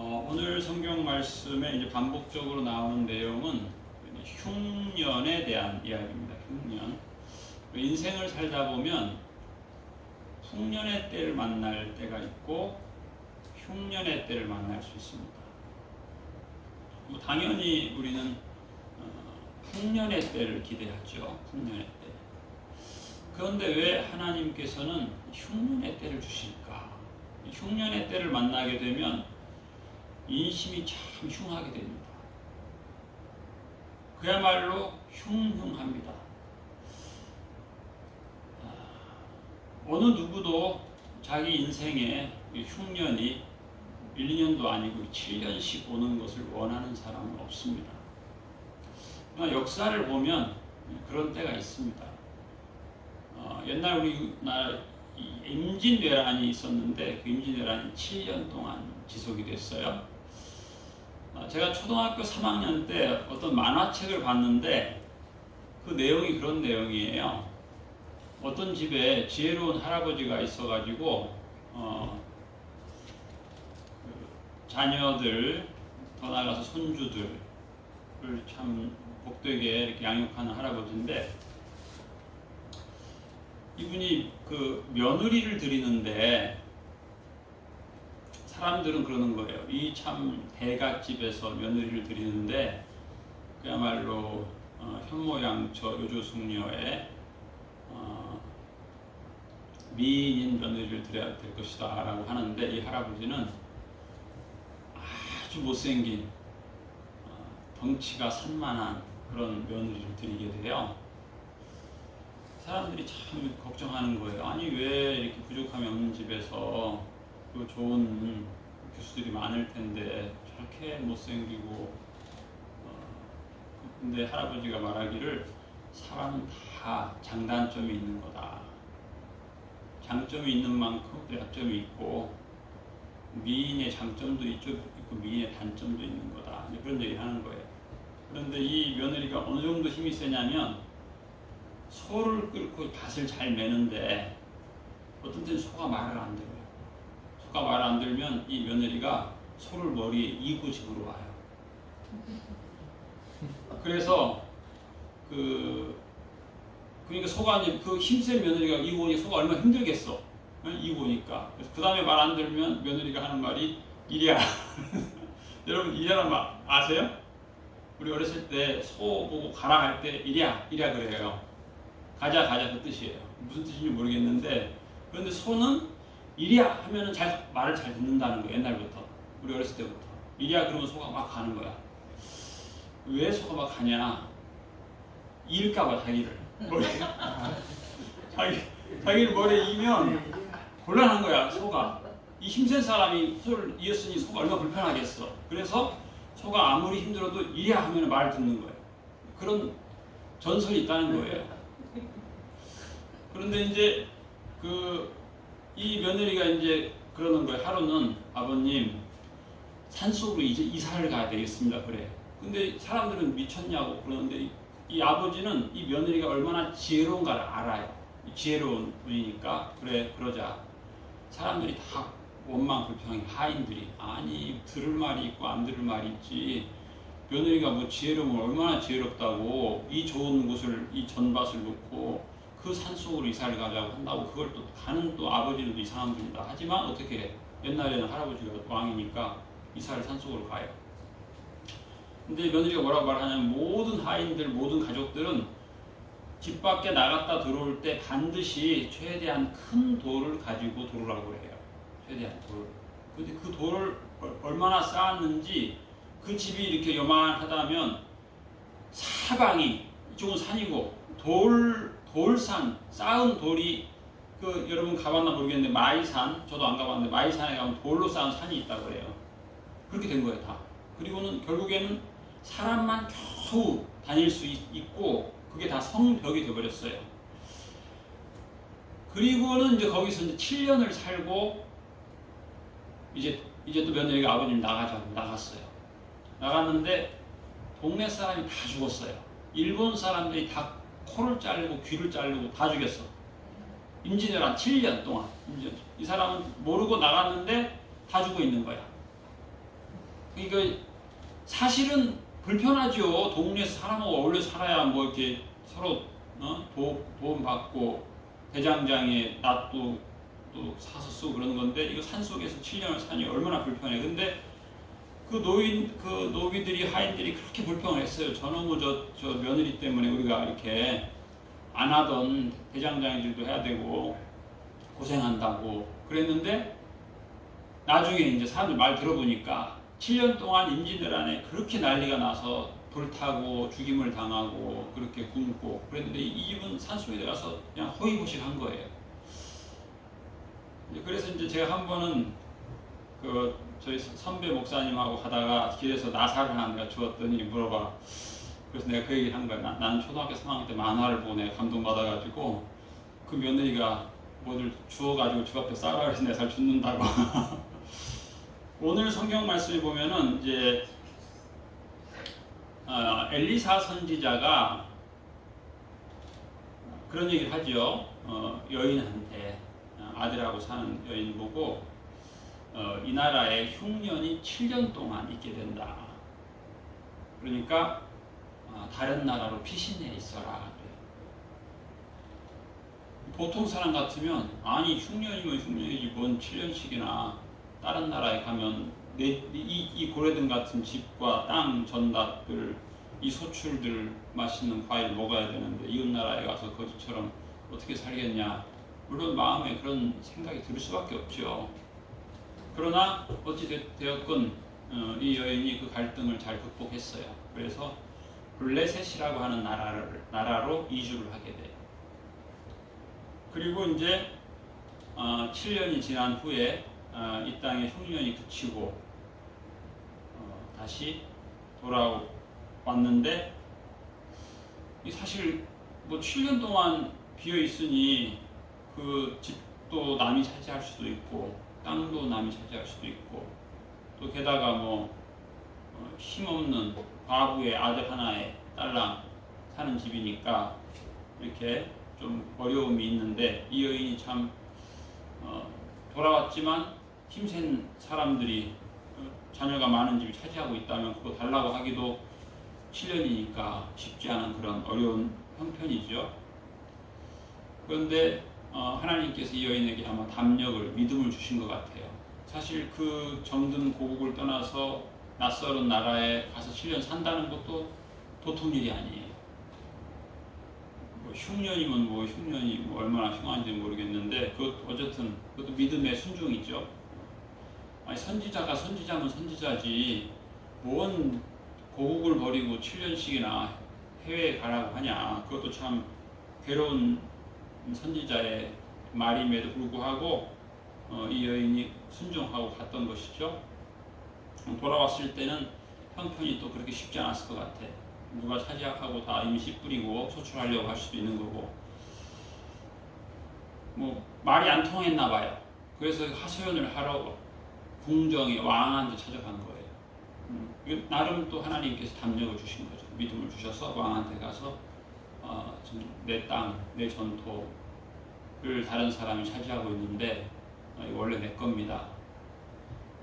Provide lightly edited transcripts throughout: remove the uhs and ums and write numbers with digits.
오늘 성경 말씀에 이제 반복적으로 나오는 내용은 흉년에 대한 이야기입니다. 흉년. 인생을 살다 보면 풍년의 때를 만날 때가 있고 흉년의 때를 만날 수 있습니다. 당연히 우리는 풍년의 때를 기대하죠. 풍년의 때. 그런데 왜 하나님께서는 흉년의 때를 주실까? 흉년의 때를 만나게 되면 인심이 참 흉하게 됩니다. 그야말로 흉흉합니다. 어느 누구도 자기 인생에 흉년이 1, 2년도 아니고 7년씩 오는 것을 원하는 사람은 없습니다. 그러나 역사를 보면 그런 때가 있습니다. 옛날 우리나라 임진왜란이 있었는데 그 임진왜란이 7년 동안 지속이 됐어요. 제가 초등학교 3학년 때 어떤 만화책을 봤는데 그 내용이 그런 내용이에요. 어떤 집에 지혜로운 할아버지가 있어가지고 자녀들 더 나아가서 손주들을 참 복되게 이렇게 양육하는 할아버지인데 이분이 그 며느리를 드리는데 사람들은 그러는 거예요. 이 참 대갓집에서 며느리를 드리는데 그야말로 현모양처 요조숙녀의 미인인 며느리를 드려야 될 것이다 라고 하는데 이 할아버지는 아주 못생긴 덩치가 산만한 그런 며느리를 드리게 돼요. 사람들이 참 걱정하는 거예요. 아니 왜 이렇게 부족함이 없는 집에서 그 좋은 교수들이 많을 텐데 저렇게 못생기고 근데 할아버지가 말하기를 사람은 다 장단점이 있는 거다. 장점이 있는 만큼 약점이 있고 미인의 장점도 있고 미인의 단점도 있는 거다. 그런 얘기를 하는 거예요. 그런데 이 며느리가 어느 정도 힘이 세냐면 소를 끌고 밭을 잘 매는데 어떤 때는 소가 말을 안 들어요. 소가 말을 안 들면 이 며느리가 소를 머리에 이고 집으로 와요. 그래서 그러니까 소가 이제 그 힘센 며느리가 이고 오니 소가 얼마나 힘들겠어. 이고 오니까. 그래서 그 다음에 말 안 들으면 며느리가 하는 말이 이리야. 여러분 이리야란 말 아세요? 우리 어렸을 때 소 보고 가라 할 때 이리야 그래요. 가자 그 뜻이에요. 무슨 뜻인지 모르겠는데 그런데 소는 이리야 하면은 말을 잘 듣는다는 거예요. 옛날부터 우리 어렸을 때부터 이리야 그러면 소가 막 가는 거야. 왜 소가 막 가냐? 이을까봐 자기를 머리에 자기를 머리에 이면 곤란한 거야. 소가 이 힘센 사람이 소를 이었으니 소가 얼마나 불편하겠어. 그래서 소가 아무리 힘들어도 이리야 하면 말을 듣는 거예요. 그런 전설이 있다는 거예요. 그런데 이제 이 며느리가 이제 그러는 거예요. 하루는 아버님 산속으로 이제 이사를 가야 되겠습니다. 그래. 근데 사람들은 미쳤냐고 그러는데 이 아버지는 이 며느리가 얼마나 지혜로운가를 알아요. 지혜로운 분이니까 그래 그러자. 사람들이 다 원망불평이 하인들이 아니 들을 말이 있고 안 들을 말이 있지. 며느리가 뭐 지혜로우면 얼마나 지혜롭다고 이 좋은 곳을 이 전밭을 놓고 그 산속으로 이사를 가자고 한다고 그걸 또 가는 또 아버지는 또 이상한 분이다. 하지만 어떻게 해? 옛날에는 할아버지가 왕이니까 이사를 산속으로 가요. 근데 며느리가 뭐라고 말하냐면 모든 하인들 모든 가족들은 집 밖에 나갔다 들어올 때 반드시 최대한 큰 돌을 가지고 들어오라고 해요. 최대한 돌. 근데 그 돌을 얼마나 쌓았는지 그 집이 이렇게 요만하다면 사방이 이쪽은 산이고 돌산 쌓은 돌이 여러분 가봤나 모르겠는데 마이산 저도 안 가봤는데 마이산에 가면 돌로 쌓은 산이 있다고 해요. 그렇게 된 거예요 다. 그리고는 결국에는 사람만 겨우 다닐 수 있고 그게 다 성벽이 되어버렸어요. 그리고는 이제 거기서 이제 7년을 살고 이제 또 며느리가 아버님 나가자고 나갔어요. 나갔는데 동네 사람이 다 죽었어요. 일본 사람들이 다 코를 자르고 귀를 자르고 다 죽였어. 임진왜란 7년 동안. 이 사람은 모르고 나갔는데 다 죽어 있는 거야. 그러니까 사실은 불편하죠. 동네에서 사람하고 어울려 살아야 뭐 이렇게 서로 도움 받고 대장장에 낫도 또 사서 쓰고 그러는 건데, 이거 산속에서 7년을 사니 얼마나 불편해. 근데 그 노비들이, 하인들이 그렇게 불평을 했어요. 저놈의 저 며느리 때문에 우리가 이렇게 안 하던 대장장이들도 해야 되고 고생한다고 그랬는데, 나중에 이제 사람들 말 들어보니까 7년 동안 임진왜란 안에 그렇게 난리가 나서 불타고 죽임을 당하고 그렇게 굶고 그랬는데, 이 집은 산속에 들어가서 그냥 허위호식한 거예요. 그래서 이제 제가 한 번은 저희 선배 목사님하고 하다가 길에서 나사를 하나 내가 주었더니 물어봐. 그래서 내가 그 얘기를 한 거야. 나는 초등학교 3학년 때 만화를 보고 내가 감동받아가지고 그 며느리가 뭐를 주워가지고 집 앞에 싸라 그래서 내가 잘 줍는다고. 오늘 성경 말씀에 보면은 이제 엘리사 선지자가 그런 얘기를 하죠. 여인한테, 아들하고 사는 여인 보고 이 나라에 흉년이 7년 동안 있게 된다. 그러니까 다른 나라로 피신해 있어라. 보통 사람 같으면 아니 흉년이면 흉년이지 뭔 7년씩이나 다른 나라에 가면 이 고래등 같은 집과 땅 전답들, 이 소출들, 맛있는 과일 먹어야 되는데 이웃 나라에 가서 거지처럼 어떻게 살겠냐. 물론 마음에 그런 생각이 들 수밖에 없죠. 그러나 어찌 되었건 이 여인이 그 갈등을 잘 극복했어요. 그래서 블레셋이라고 하는 나라로 이주를 하게 돼요. 그리고 이제 7년이 지난 후에 이 땅에 흉년이 그치고 다시 돌아왔는데, 사실 뭐 7년 동안 비어 있으니 그 집도 남이 차지할 수도 있고 땅도 남이 차지할 수도 있고, 또 게다가 뭐 힘없는 과부의 아들 하나의 딸랑 사는 집이니까 이렇게 좀 어려움이 있는데, 이 여인이 참 돌아왔지만 힘센 사람들이 자녀가 많은 집이 차지하고 있다면 그거 달라고 하기도 7년이니까 쉽지 않은 그런 어려운 형편이죠. 그런데 하나님께서 이 여인에게 아마 담력을, 믿음을 주신 것 같아요. 사실 그 정든 고국을 떠나서 낯설은 나라에 가서 7년 산다는 것도 보통 일이 아니에요. 뭐 흉년이면 뭐 흉년이 뭐 얼마나 흉한지 모르겠는데, 어쨌든 그것도 믿음의 순종이죠. 아니 선지자가 선지자면 선지자지 뭔 고국을 버리고 7년씩이나 해외에 가라고 하냐. 그것도 참 괴로운 선지자의 말임에도 불구하고 이 여인이 순종하고 갔던 것이죠. 돌아왔을 때는 형편이 또 그렇게 쉽지 않았을 것 같아. 누가 차지하고 다 임시 뿌리고 소출하려고 할 수도 있는 거고, 뭐 말이 안 통했나 봐요. 그래서 하소연을 하러 궁정의 왕한테 찾아간 거예요. 나름 또 하나님께서 담력을 주신 거죠. 믿음을 주셔서 왕한테 가서 내 땅, 내 전토를 다른 사람이 차지하고 있는데 원래 내 겁니다.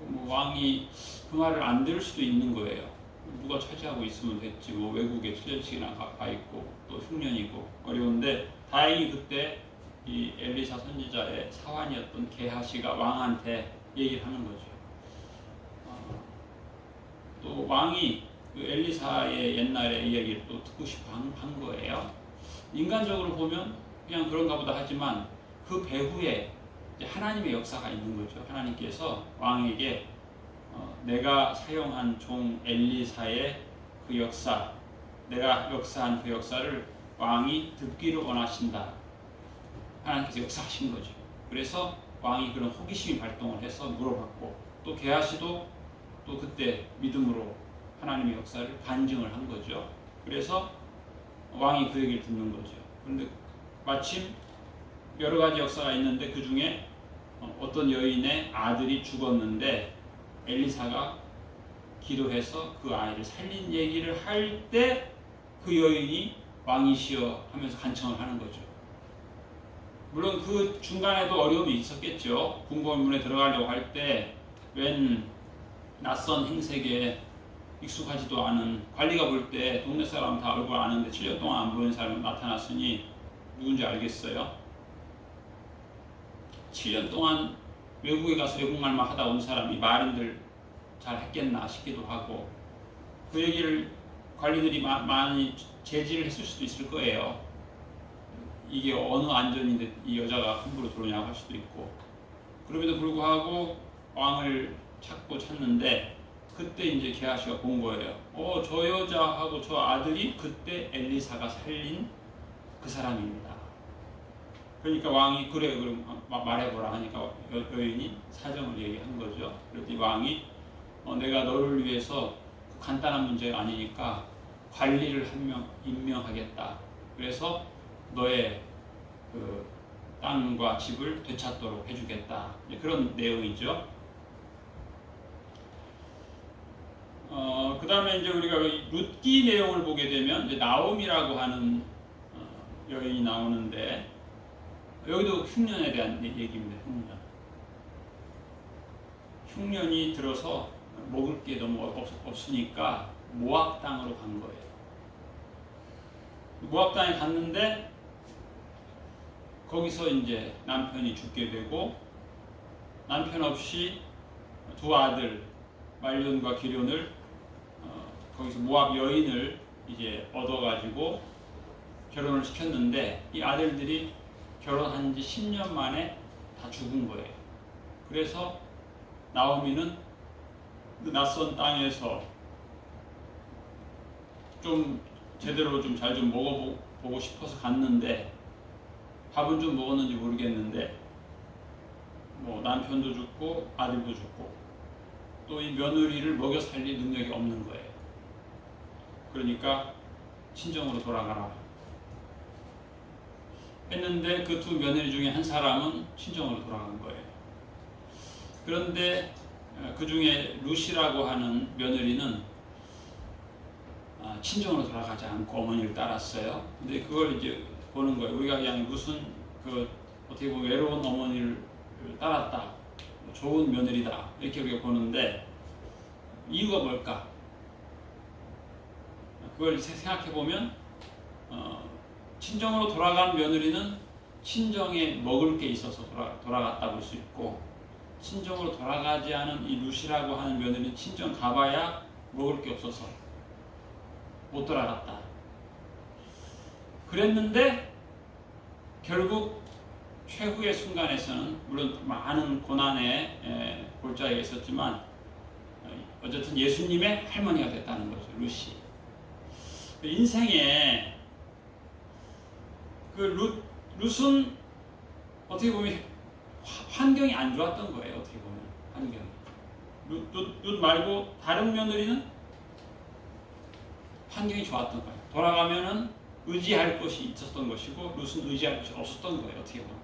뭐 왕이 그 말을 안 들을 수도 있는 거예요. 누가 차지하고 있으면 됐지, 뭐 외국에 7년씩이나 가 있고 또 흉년이고 어려운데, 다행히 그때 이 엘리사 선지자의 사환이었던 게하시가 왕한테 얘기를 하는 거죠. 또 왕이 그 엘리사의 옛날의 이야기를 또 듣고 싶어 한 거예요. 인간적으로 보면 그냥 그런가 보다 하지만 그 배후에 하나님의 역사가 있는 거죠. 하나님께서 왕에게 내가 사용한 종 엘리사의 그 역사, 내가 역사한 그 역사를 왕이 듣기를 원하신다. 하나님께서 역사하신 거죠. 그래서 왕이 그런 호기심이 발동을 해서 물어봤고, 또 게하시도 또 그때 믿음으로 하나님의 역사를 간증을 한 거죠. 그래서 왕이 그 얘기를 듣는 거죠. 그런데 마침 여러 가지 역사가 있는데 그 중에 어떤 여인의 아들이 죽었는데 엘리사가 기도해서 그 아이를 살린 얘기를 할 때 그 여인이 왕이시여 하면서 간청을 하는 거죠. 물론 그 중간에도 어려움이 있었겠죠. 궁궐문에 들어가려고 할 때 웬 낯선 행색에 익숙하지도 않은, 관리가 볼 때 동네 사람 다 얼굴 아는데 7년 동안 안 보는 사람이 나타났으니 누군지 알겠어요? 7년 동안 외국에 가서 외국말만 하다 온 사람이 말인들 잘 했겠나 싶기도 하고, 그 얘기를 관리들이 많이 제지를 했을 수도 있을 거예요. 이게 어느 안전인데 이 여자가 함부로 들어오냐고 할 수도 있고. 그럼에도 불구하고 왕을 찾는데, 그때 이제 게하시가 본 거예요. 저 여자하고 저 아들이 그때 엘리사가 살린 그 사람입니다. 그러니까 왕이 그래 그럼 말해보라 하니까 여인이 사정을 얘기한 거죠. 그랬더니 왕이 내가 너를 위해서 그 간단한 문제가 아니니까 관리를 한 명 임명하겠다. 그래서 너의 그 땅과 집을 되찾도록 해주겠다. 그런 내용이죠. 그 다음에 이제 우리가 룻기 내용을 보게 되면 이제 나옴이라고 하는 여인이 나오는데, 여기도 흉년에 대한 얘기입니다. 흉년이 들어서 먹을 게 너무 없으니까 모압 땅으로 간 거예요. 모압 땅에 갔는데 거기서 이제 남편이 죽게 되고, 남편 없이 두 아들 말론과 기련을 거기서 모압 여인을 이제 얻어가지고 결혼을 시켰는데, 이 아들들이 결혼한 지 10년 만에 다 죽은 거예요. 그래서 나오미는 그 낯선 땅에서 좀 제대로 좀 잘 좀 먹어보고 싶어서 갔는데, 밥은 좀 먹었는지 모르겠는데 뭐 남편도 죽고 아들도 죽고 또 이 며느리를 먹여 살릴 능력이 없는 거예요. 그러니까 친정으로 돌아가라 했는데, 그 두 며느리 중에 한 사람은 친정으로 돌아간 거예요. 그런데 그 중에 룻이라고 하는 며느리는 친정으로 돌아가지 않고 어머니를 따랐어요. 근데 그걸 이제 보는 거예요. 우리가 그냥 무슨 어떻게 보면 외로운 어머니를 따랐다, 좋은 며느리다, 이렇게 우리가 보는데, 이유가 뭘까? 그걸 생각해 보면 친정으로 돌아간 며느리는 친정에 먹을 게 있어서 돌아갔다 볼 수 있고, 친정으로 돌아가지 않은 이 룻이라고 하는 며느리는 친정 가봐야 먹을 게 없어서 못 돌아갔다. 그랬는데 결국 최후의 순간에서는, 물론 많은 고난의 골짜기가 있었지만 어쨌든 예수님의 할머니가 됐다는 거죠, 룻이. 인생에 그 룻은 어떻게 보면 환경이 안 좋았던 거예요. 어떻게 보면 환경이. 룻 말고 다른 며느리는 환경이 좋았던 거예요. 돌아가면은 의지할 것이 있었던 것이고, 룻은 의지할 것이 없었던 거예요. 어떻게 보면.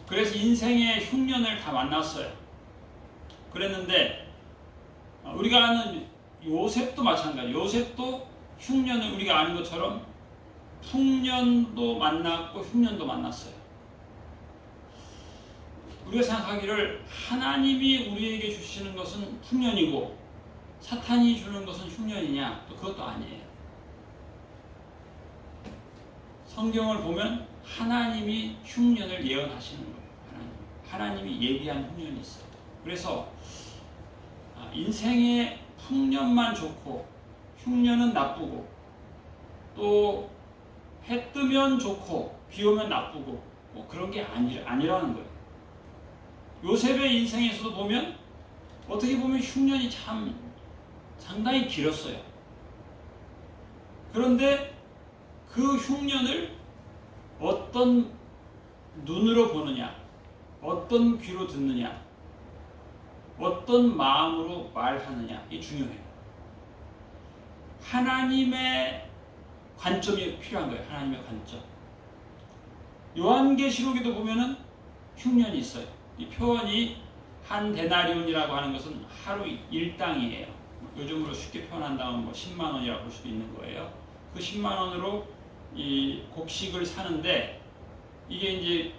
그래서 인생의 흉년을 다 만났어요. 그랬는데 우리가 아는 요셉도 마찬가지. 요셉도 흉년을 우리가 아는 것처럼 풍년도 만났고 흉년도 만났어요. 우리가 생각하기를 하나님이 우리에게 주시는 것은 풍년이고 사탄이 주는 것은 흉년이냐? 또 그것도 아니에요. 성경을 보면 하나님이 흉년을 예언하시는 거예요. 하나님이 예비한 흉년이 있어요. 그래서 인생의 풍년만 좋고 흉년은 나쁘고, 또 해 뜨면 좋고 비 오면 나쁘고 뭐 그런 게 아니라는 거예요. 요셉의 인생에서도 보면 어떻게 보면 흉년이 참 상당히 길었어요. 그런데 그 흉년을 어떤 눈으로 보느냐, 어떤 귀로 듣느냐, 어떤 마음으로 말하느냐, 이게 중요해요. 하나님의 관점이 필요한 거예요. 하나님의 관점. 요한계시록에도 보면은 흉년이 있어요. 이 표현이 한 데나리온이라고 하는 것은 하루 일당이에요. 요즘으로 쉽게 표현한다면 뭐 10만 원이라고 볼 수도 있는 거예요. 그 10만 원으로 이 곡식을 사는데, 이게 이제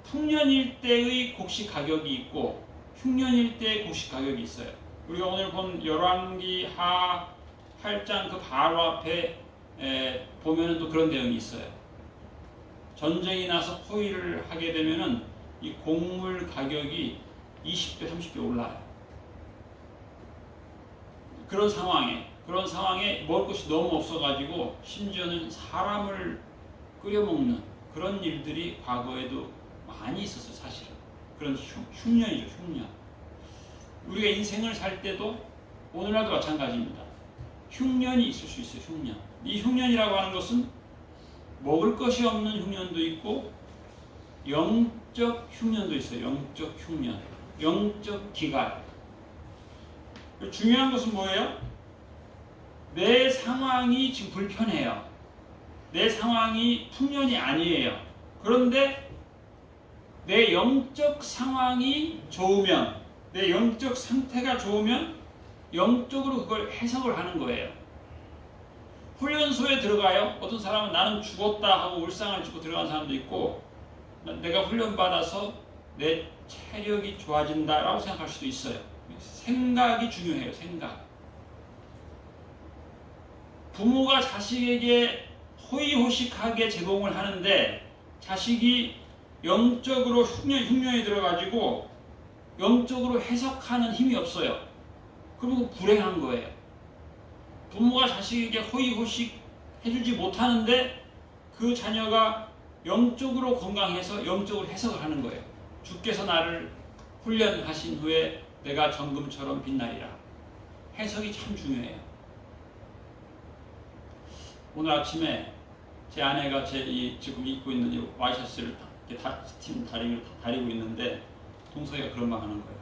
풍년일 때의 곡식 가격이 있고 흉년일 때 곡식 가격이 있어요. 우리가 오늘 본 열왕기 하 8장 그 바로 앞에 보면은 또 그런 내용이 있어요. 전쟁이 나서 포위를 하게 되면은 이 곡물 가격이 20배, 30배 올라요. 그런 상황에 먹을 것이 너무 없어가지고 심지어는 사람을 끓여먹는 그런 일들이 과거에도 많이 있었어요, 사실은. 그런 흉년이죠, 흉년. 우리가 인생을 살 때도 오늘날도 마찬가지입니다. 흉년이 있을 수 있어요, 흉년. 이 흉년이라고 하는 것은 먹을 것이 없는 흉년도 있고 영적 흉년도 있어요. 영적 흉년, 영적 기갈. 중요한 것은 뭐예요? 내 상황이 지금 불편해요. 내 상황이 풍년이 아니에요. 그런데 내 영적 상황이 좋으면, 내 영적 상태가 좋으면 영적으로 그걸 해석을 하는 거예요. 훈련소에 들어가요. 어떤 사람은 나는 죽었다 하고 울상을 짓고 들어가는 사람도 있고, 내가 훈련받아서 내 체력이 좋아진다라고 생각할 수도 있어요. 생각이 중요해요. 생각. 부모가 자식에게 호의호식하게 제공을 하는데 자식이 영적으로 흉년이 들어가지고 영적으로 해석하는 힘이 없어요. 그리고 불행한 거예요. 부모가 자식에게 호의호식 해주지 못하는데 그 자녀가 영적으로 건강해서 영적으로 해석을 하는 거예요. 주께서 나를 훈련하신 후에 내가 정금처럼 빛나리라. 해석이 참 중요해요. 오늘 아침에 제 아내가 지금 입고 있는 이 와이셔츠를 스팀 다리를 다리고 있는데 동서이가 그런 말 하는 거예요.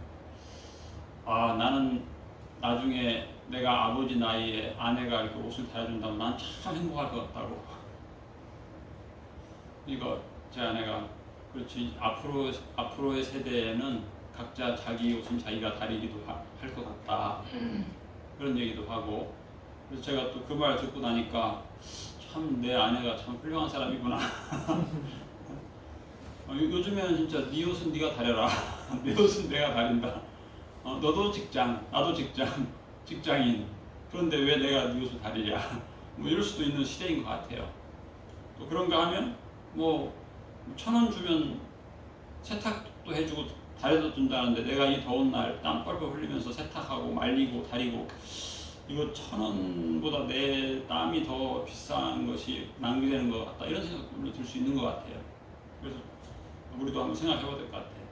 아, 나는 나중에 내가 아버지 나이에 아내가 이렇게 옷을 달아준다면 난 참 행복할 것 같다고. 이거 제 아내가 그렇지, 앞으로의 세대에는 각자 자기 옷은 자기가 다리기도 할 것 같다. 그런 얘기도 하고. 그래서 제가 또 그 말 듣고 나니까 참 내 아내가 참 훌륭한 사람이구나. 요즘에는 진짜 네 옷은 네가 다려라. 내 옷은 내가 다린다. 너도 직장, 나도 직장인. 그런데 왜 내가 네 옷을 다리냐. 뭐 이럴 수도 있는 시대인 것 같아요. 또 그런가 하면 뭐 1,000원 주면 세탁도 해주고 다려도 준다는데 내가 이 더운 날 땀 뻘뻘 흘리면서 세탁하고 말리고 다리고 이거 1,000원보다 내 땀이 더 비싼 것이 낭비되는 것 같다. 이런 생각도 들 수 있는 것 같아요. 그래서 우리도 한번 생각해 봐야 될 것 같아요.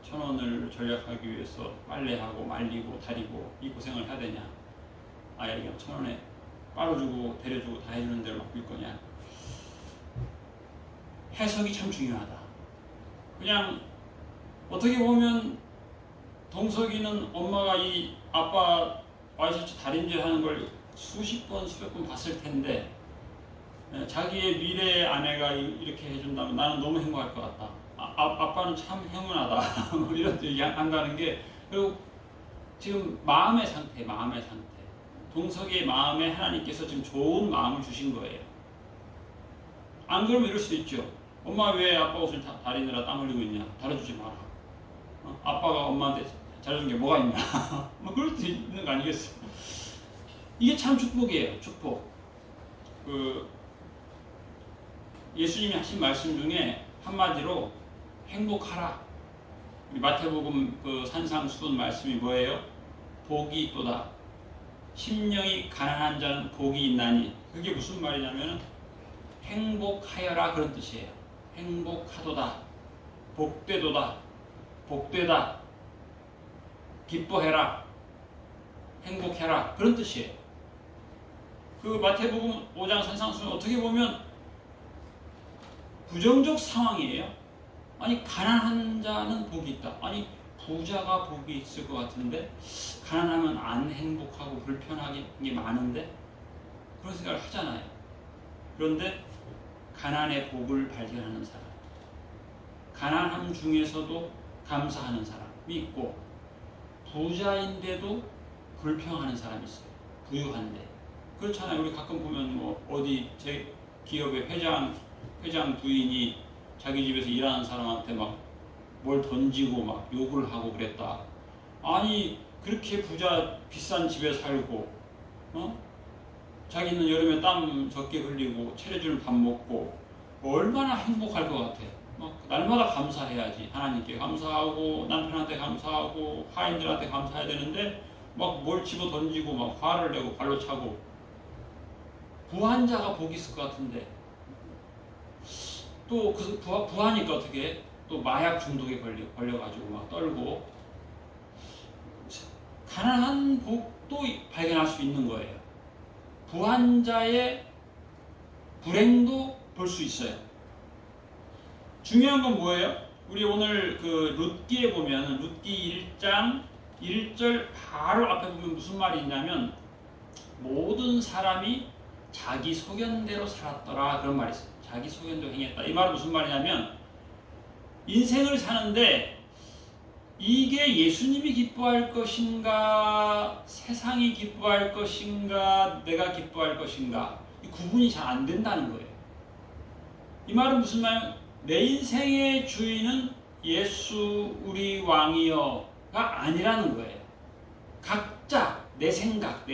1,000원을 절약하기 위해서 빨래하고 말리고 다리고 이 고생을 해야 되냐. 아예 1,000원에 빨아주고 데려주고 다 해주는 대로 맡길 거냐. 해석이 참 중요하다. 그냥 어떻게 보면 동석이는 엄마가 이 아빠 와이셔츠 다림질 하는 걸 수십 번 수백 번 봤을 텐데 자기의 미래의 아내가 이렇게 해준다면 나는 너무 행복할 것 같다. 아빠는 참 행운하다. 이런 얘기 한다는 게, 그리고 지금 마음의 상태. 동석이의 마음에 하나님께서 지금 좋은 마음을 주신 거예요. 안 그러면 이럴 수도 있죠. 엄마 왜 아빠 옷을 다리느라 땀 흘리고 있냐. 다려주지 마라. 아빠가 엄마한테 잘해준 게 뭐가 있냐. 뭐 그럴 수 있는 거 아니겠어요. 이게 참 축복이에요. 축복. 예수님이 하신 말씀 중에 한마디로 행복하라. 마태복음 그 산상수훈 말씀이 뭐예요? 복이 있도다. 심령이 가난한 자는 복이 있나니. 그게 무슨 말이냐면 행복하여라 그런 뜻이에요. 행복하도다. 복되도다. 복되다. 기뻐해라. 행복해라. 그런 뜻이에요. 그 마태복음 5장 산상수훈 어떻게 보면 부정적 상황이에요. 아니 가난한 자는 복이 있다. 아니 부자가 복이 있을 것 같은데 가난하면 안 행복하고 불편하게 게 많은데 그런 생각을 하잖아요. 그런데 가난의 복을 발견하는 사람, 가난함 중에서도 감사하는 사람이 있고 부자인데도 불평하는 사람이 있어요. 부유한데. 그렇잖아요. 우리 가끔 보면 뭐 어디 제 기업의 회장 부인이 자기 집에서 일하는 사람한테 막 뭘 던지고 막 욕을 하고 그랬다. 아니 그렇게 부자 비싼 집에 살고 자기는 여름에 땀 적게 흘리고 차려주는 밥 먹고 얼마나 행복할 것 같아. 날마다 감사해야지. 하나님께 감사하고 남편한테 감사하고 하인들한테 감사해야 되는데 막 뭘 집어 던지고 막 화를 내고 발로 차고. 부한자가 복이 있을 것 같은데 또 그 부하니까 어떻게 또 마약 중독에 걸려가지고 막 떨고. 가난한 복도 발견할 수 있는 거예요. 부한 자의 불행도 볼 수 있어요. 중요한 건 뭐예요? 우리 오늘 그 룻기에 보면 룻기 1장 1절 바로 앞에 보면 무슨 말이 있냐면 모든 사람이 자기 소견대로 살았더라 그런 말이 있어요. 자기 소견대로 행했다. 이 말은 무슨 말이냐면 인생을 사는데 이게 예수님이 기뻐할 것인가 세상이 기뻐할 것인가 내가 기뻐할 것인가 이 구분이 잘 안 된다는 거예요. 이 말은 무슨 말이냐면 내 인생의 주인은 예수 우리 왕이여가 아니라는 거예요. 각자 내 생각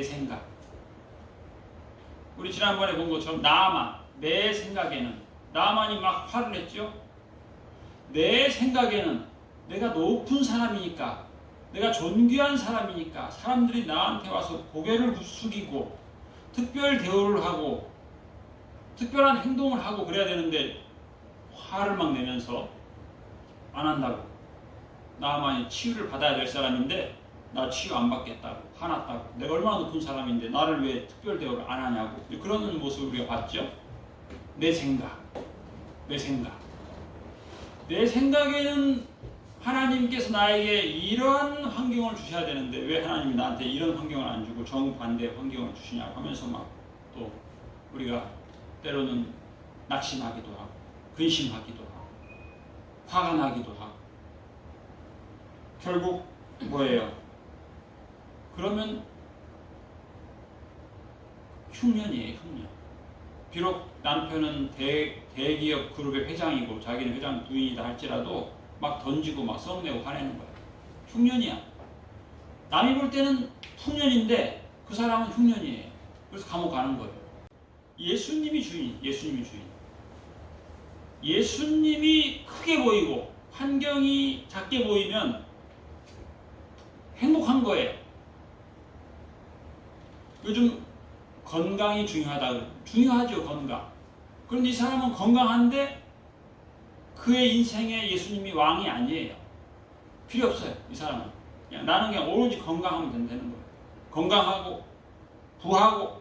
우리 지난번에 본 것처럼 나아만 내 생각에는 나아만이 막 화를 냈죠. 내 생각에는 내가 높은 사람이니까 내가 존귀한 사람이니까 사람들이 나한테 와서 고개를 숙이고 특별 대우를 하고 특별한 행동을 하고 그래야 되는데 화를 막 내면서 안 한다고. 나만이 치유를 받아야 될 사람인데 나 치유 안 받겠다고 화났다고. 내가 얼마나 높은 사람인데 나를 왜 특별 대우를 안 하냐고. 그런 모습을 우리가 봤죠. 내 생각에는 하나님께서 나에게 이런 환경을 주셔야 되는데 왜 하나님이 나한테 이런 환경을 안 주고 정반대 환경을 주시냐고 하면서 막 또 우리가 때로는 낙심하기도 하고 근심하기도 하고 화가 나기도 하고 결국 뭐예요? 그러면 흉년이에요. 흉년. 비록 남편은 대기업 그룹의 회장이고 자기는 회장 부인이다 할지라도 막 던지고 막 썩내고 화내는 거야. 흉년이야. 남이 볼 때는 흉년인데 그 사람은 흉년이에요. 그래서 감옥 가는 거예요. 예수님이 주인. 예수님이 크게 보이고 환경이 작게 보이면 행복한 거예요. 요즘 건강이 중요하죠. 건강. 그런데 이 사람은 건강한데 그의 인생에 예수님이 왕이 아니에요. 필요 없어요. 이 사람은 나는 그냥 오로지 건강하면 된다는 거예요. 건강하고 부하고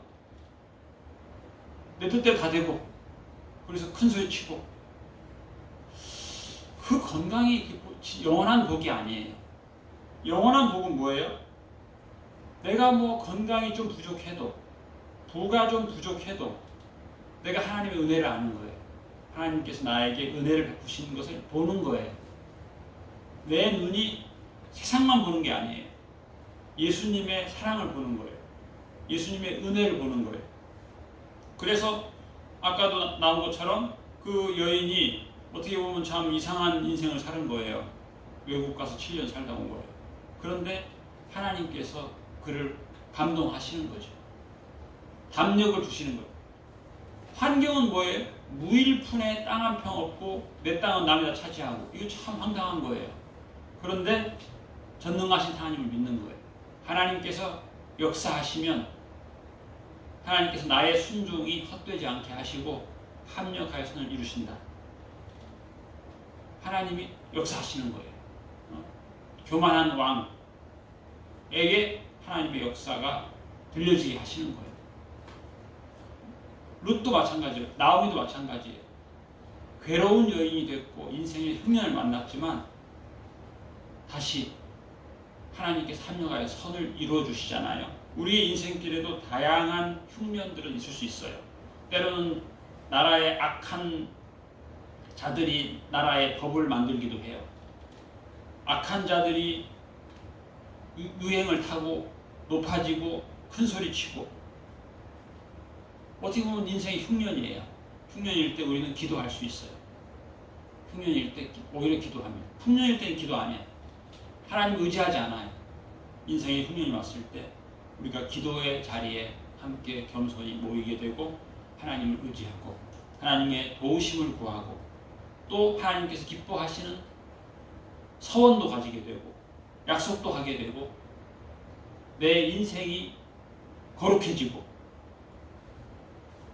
내 뜻대로 다 되고 그래서 큰 소리 치고. 그 건강이 영원한 복이 아니에요. 영원한 복은 뭐예요? 내가 뭐 건강이 좀 부족해도 부가 좀 부족해도 내가 하나님의 은혜를 아는 거예요. 하나님께서 나에게 은혜를 베푸시는 것을 보는 거예요. 내 눈이 세상만 보는 게 아니에요. 예수님의 사랑을 보는 거예요. 예수님의 은혜를 보는 거예요. 그래서 아까도 나온 것처럼 그 여인이 어떻게 보면 참 이상한 인생을 사는 거예요. 외국 가서 7년 살다 온 거예요. 그런데 하나님께서 그를 감동하시는 거죠. 담력을 주시는 거예요. 환경은 뭐예요? 무일푼에 땅 한 평 없고 내 땅은 남에다 차지하고. 이거 참 황당한 거예요. 그런데 전능하신 하나님을 믿는 거예요. 하나님께서 역사하시면 하나님께서 나의 순종이 헛되지 않게 하시고 합력하여 선을 이루신다. 하나님이 역사하시는 거예요. 교만한 왕에게 하나님의 역사가 들려지게 하시는 거예요. 룻도 마찬가지예요. 나오미도 마찬가지예요. 괴로운 여인이 됐고 인생의 흉년을 만났지만 다시 하나님께서 합력하여 선을 이루어 주시잖아요. 우리의 인생길에도 다양한 흉년들은 있을 수 있어요. 때로는 나라의 악한 자들이 나라의 법을 만들기도 해요. 악한 자들이 유행을 타고 높아지고 큰 소리 치고. 어떻게 보면 인생이 흉년이에요. 흉년일 때 우리는 기도할 수 있어요. 흉년일 때 오히려 기도합니다. 풍년일 때는 기도 안 해요. 하나님 의지하지 않아요. 인생에 흉년이 왔을 때 우리가 기도의 자리에 함께 겸손히 모이게 되고 하나님을 의지하고 하나님의 도우심을 구하고 또 하나님께서 기뻐하시는 서원도 가지게 되고 약속도 하게 되고 내 인생이 거룩해지고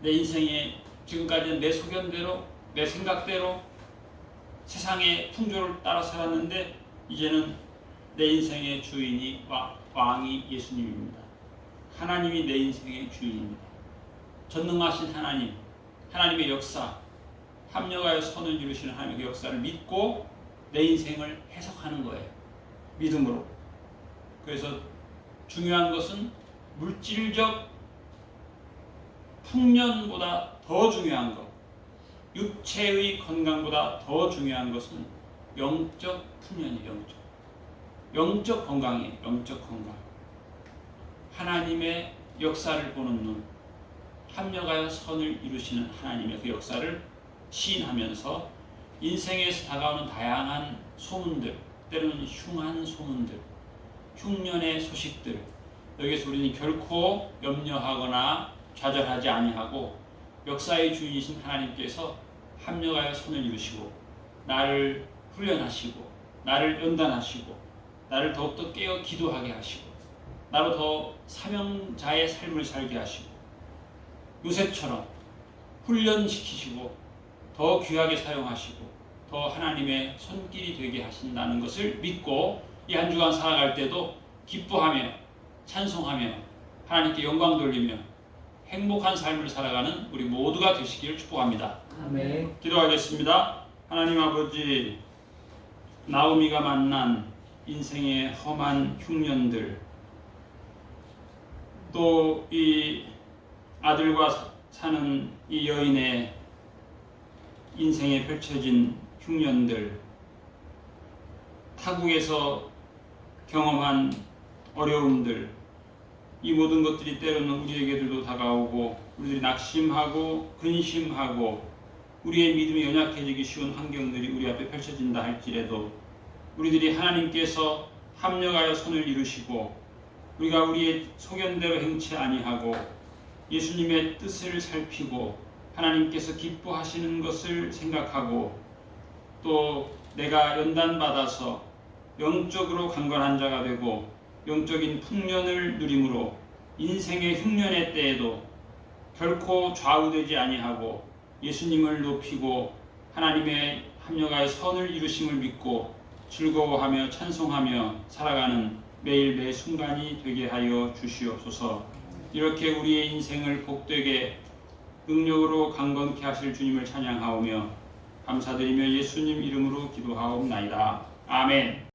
내 인생에 지금까지는 내 소견대로 내 생각대로 세상의 풍조를 따라 살았는데 이제는 내 인생의 주인이 왕이 예수님입니다. 하나님이 내 인생의 주인입니다. 전능하신 하나님, 하나님의 역사, 합력하여 선을 이루시는 하나님의 역사를 믿고 내 인생을 해석하는 거예요. 믿음으로. 그래서 중요한 것은 물질적 풍년보다 더 중요한 것, 육체의 건강보다 더 중요한 것은 영적 풍년이에요. 영적 건강이에요. 영적 건강. 하나님의 역사를 보는 눈, 합력하여 선을 이루시는 하나님의 그 역사를 시인하면서 인생에서 다가오는 다양한 소문들, 때로는 흉한 소문들, 흉년의 소식들, 여기서 우리는 결코 염려하거나 좌절하지 아니하고 역사의 주인이신 하나님께서 합력하여 선을 이루시고 나를 훈련하시고 나를 연단하시고 나를 더욱더 깨어 기도하게 하시고 나로 더 사명자의 삶을 살게 하시고 요셉처럼 훈련시키시고 더 귀하게 사용하시고 더 하나님의 손길이 되게 하신다는 것을 믿고 이 한 주간 살아갈 때도 기뻐하며 찬송하며 하나님께 영광 돌리며 행복한 삶을 살아가는 우리 모두가 되시기를 축복합니다. 아멘. 기도하겠습니다. 하나님 아버지, 나오미가 만난 인생의 험한 흉년들, 또 이 아들과 사는 이 여인의 인생에 펼쳐진 흉년들, 타국에서 경험한 어려움들, 이 모든 것들이 때로는 우리에게도 다가오고 우리들이 낙심하고 근심하고 우리의 믿음이 연약해지기 쉬운 환경들이 우리 앞에 펼쳐진다 할지라도 우리들이 하나님께서 합력하여 선을 이루시고 우리가 우리의 소견대로 행치 아니하고 예수님의 뜻을 살피고 하나님께서 기뻐하시는 것을 생각하고 또 내가 연단받아서 영적으로 강건한 자가 되고 영적인 풍년을 누림으로 인생의 흉년의 때에도 결코 좌우되지 아니하고 예수님을 높이고 하나님의 합력하여 선을 이루심을 믿고 즐거워하며 찬송하며 살아가는 매일 매 순간이 되게 하여 주시옵소서. 이렇게 우리의 인생을 복되게 능력으로 강건케 하실 주님을 찬양하오며 감사드리며 예수님 이름으로 기도하옵나이다. 아멘.